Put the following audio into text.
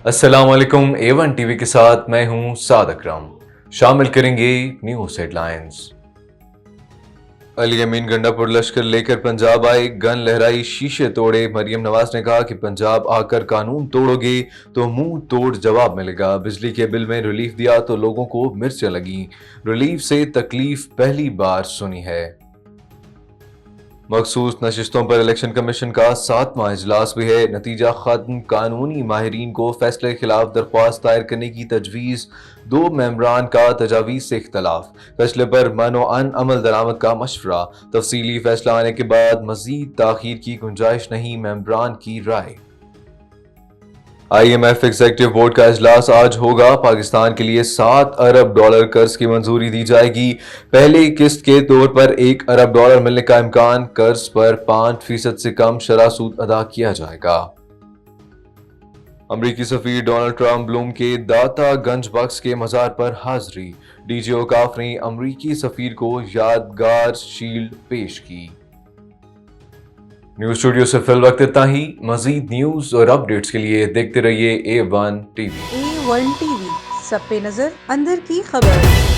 السلام علیکم A1 T V کے ساتھ میں ہوں سعد اکرم۔ شامل کریں گے نیوز ہیڈ لائنز۔ علی امین گنڈا پور لشکر لے کر پنجاب آئے، گن لہرائی، شیشے توڑے۔ مریم نواز نے کہا کہ پنجاب آ کر قانون توڑو گے تو منہ توڑ جواب ملے گا۔ بجلی کے بل میں ریلیف دیا تو لوگوں کو مرچیں لگیں، ریلیف سے تکلیف پہلی بار سنی ہے۔ مخصوص نشستوں پر الیکشن کمیشن کا 7واں اجلاس بھی ہے، نتیجہ ختم۔ قانونی ماہرین کو فیصلے کے خلاف درخواست دائر کرنے کی تجویز، 2 ممبران کا تجاویز سے اختلاف، فیصلے پر منع عمل درآمد کا مشورہ، تفصیلی فیصلہ آنے کے بعد مزید تاخیر کی گنجائش نہیں، ممبران کی رائے۔ IMF ایگزیکٹو بورڈ کا اجلاس آج ہوگا، پاکستان کے لیے $7 ارب قرض کی منظوری دی جائے گی، پہلی قسط کے طور پر $1 ارب ملنے کا امکان، قرض پر 5% سے کم شرح سود ادا کیا جائے گا۔ امریکی سفیر ڈونلڈ ٹرمپ بلوم کے داتا گنج بخش کے مزار پر حاضری، DG اوقاف نے امریکی سفیر کو یادگار شیلڈ پیش کی۔ نیوز اسٹوڈیو سے فی الوقت اتنا ہی، مزید نیوز اور اپڈیٹس کے لیے دیکھتے رہیے A1 T V. A1 TV، سب پہ نظر، اندر کی خبر۔